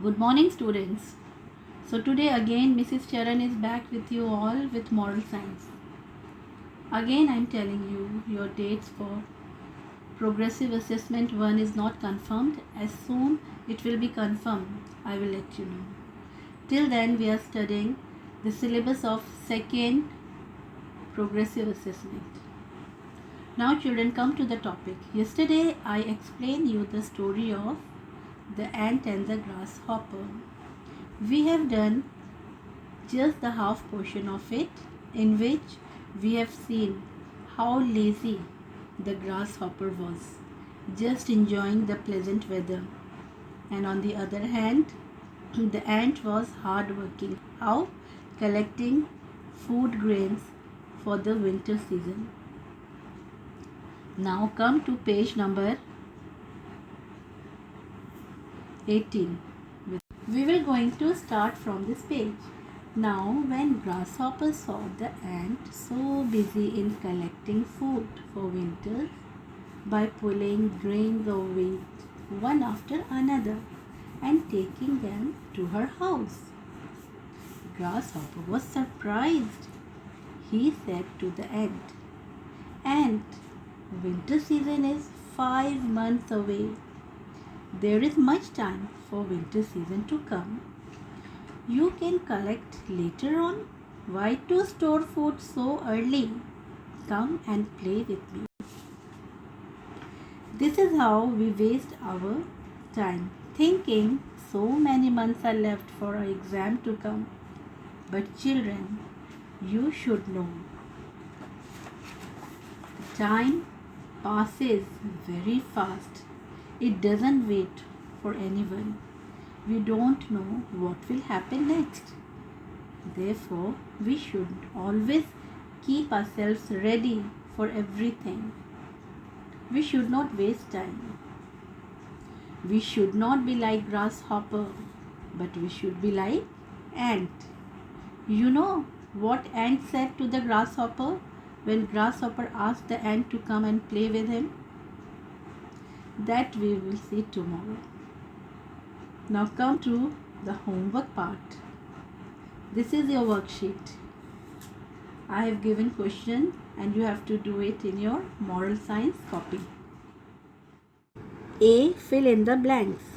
Good morning, students. So, today again, Mrs. Charan is back with you all with moral science. Again, I'm telling you your dates for progressive assessment 1 is not confirmed. As soon it will be confirmed, I will let you know. Till then, we are studying the syllabus of second progressive assessment. Now, children, come to the topic. Yesterday, I explained you the story of the ant and the grasshopper. We have done just the half portion of it, in which we have seen how lazy the grasshopper was, just enjoying the pleasant weather. And on the other hand, the ant was hard working. How? Collecting food grains for the winter season. Now come to page number 18. We will going to start from this page. Now when grasshopper saw the ant so busy in collecting food for winter by pulling grains of wheat one after another and taking them to her house, grasshopper was surprised. He said to the ant, "Ant, winter season is 5 months away. There is much time for winter season to come. You can collect later on. Why to store food so early? Come and play with me." This is how we waste our time, thinking so many months are left for our exam to come. But children, you should know, time passes very fast. It doesn't wait for anyone. We don't know what will happen next. Therefore, we should always keep ourselves ready for everything. We should not waste time. We should not be like grasshopper, but we should be like ant. You know what ant said to the grasshopper when grasshopper asked the ant to come and play with him? That we will see tomorrow. Now come to the homework part. This is your worksheet. I have given question and you have to do it in your moral science copy. A. Fill in the blanks.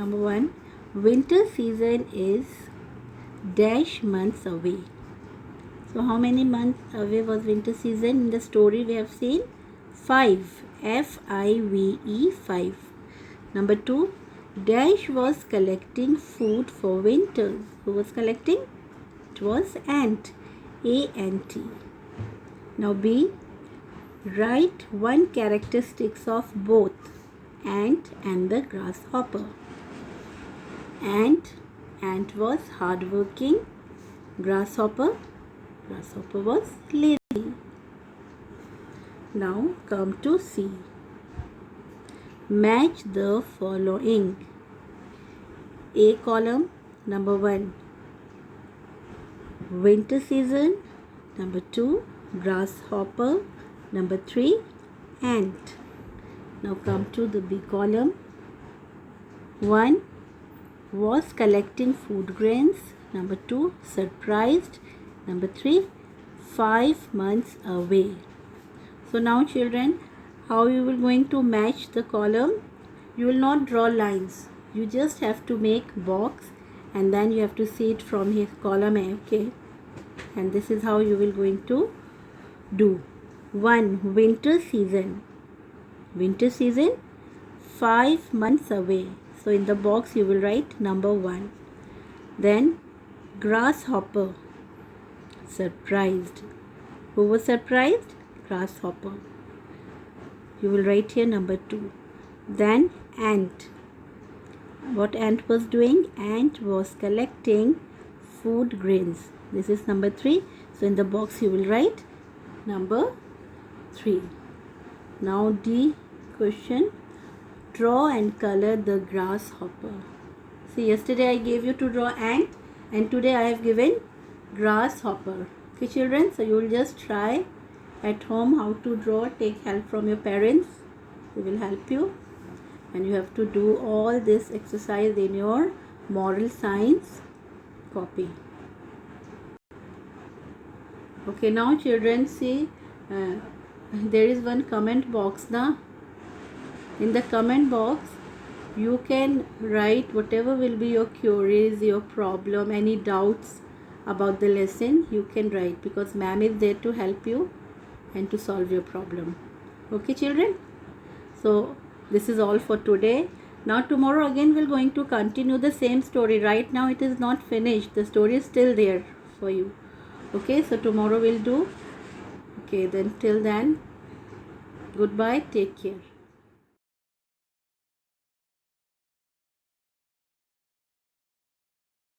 Number 1. Winter season is dash months away. So how many months away was winter season? In the story we have seen 5. F-I-V-E 5. Number 2. Dash was collecting food for winter. Who was collecting? It was ant. A-N-T. Now B. Write one characteristics of both ant and the grasshopper. Ant was hardworking. Grasshopper was lazy. Now come to C. Match the following. A column, number 1, winter season. Number 2, grasshopper. Number 3, ant. Now come to the B column. 1, was collecting food grains. Number 2, surprised. Number 3, 5 months away. So now children, how you will going to match the column? You will not draw lines. You just have to make box and then you have to see it from his column A, okay? And this is how you will going to do. 1, winter season. Winter season, 5 months away. So in the box you will write number 1. Then grasshopper, surprised. Who was surprised? Grasshopper. You will write here number 2. Then ant. What ant was doing? Ant was collecting food grains. This is number 3. So in the box you will write number 3. Now D question. Draw and color the grasshopper. See, yesterday I gave you to draw ant and today I have given grasshopper. Okay children, so you will just try at home how to draw. Take help from your parents. They will help you. And you have to do all this exercise in your moral science copy. Okay, now children, see there is one comment box now. In the comment box you can write whatever will be your queries, your problem, any doubts about the lesson. You can write, because ma'am is there to help you and to solve your problem. Okay children, so this is all for today. Now tomorrow again we're going to continue the same story. Right now it is not finished, the story is still there for you. Okay, so tomorrow we'll do. Okay, then till then, goodbye, take care.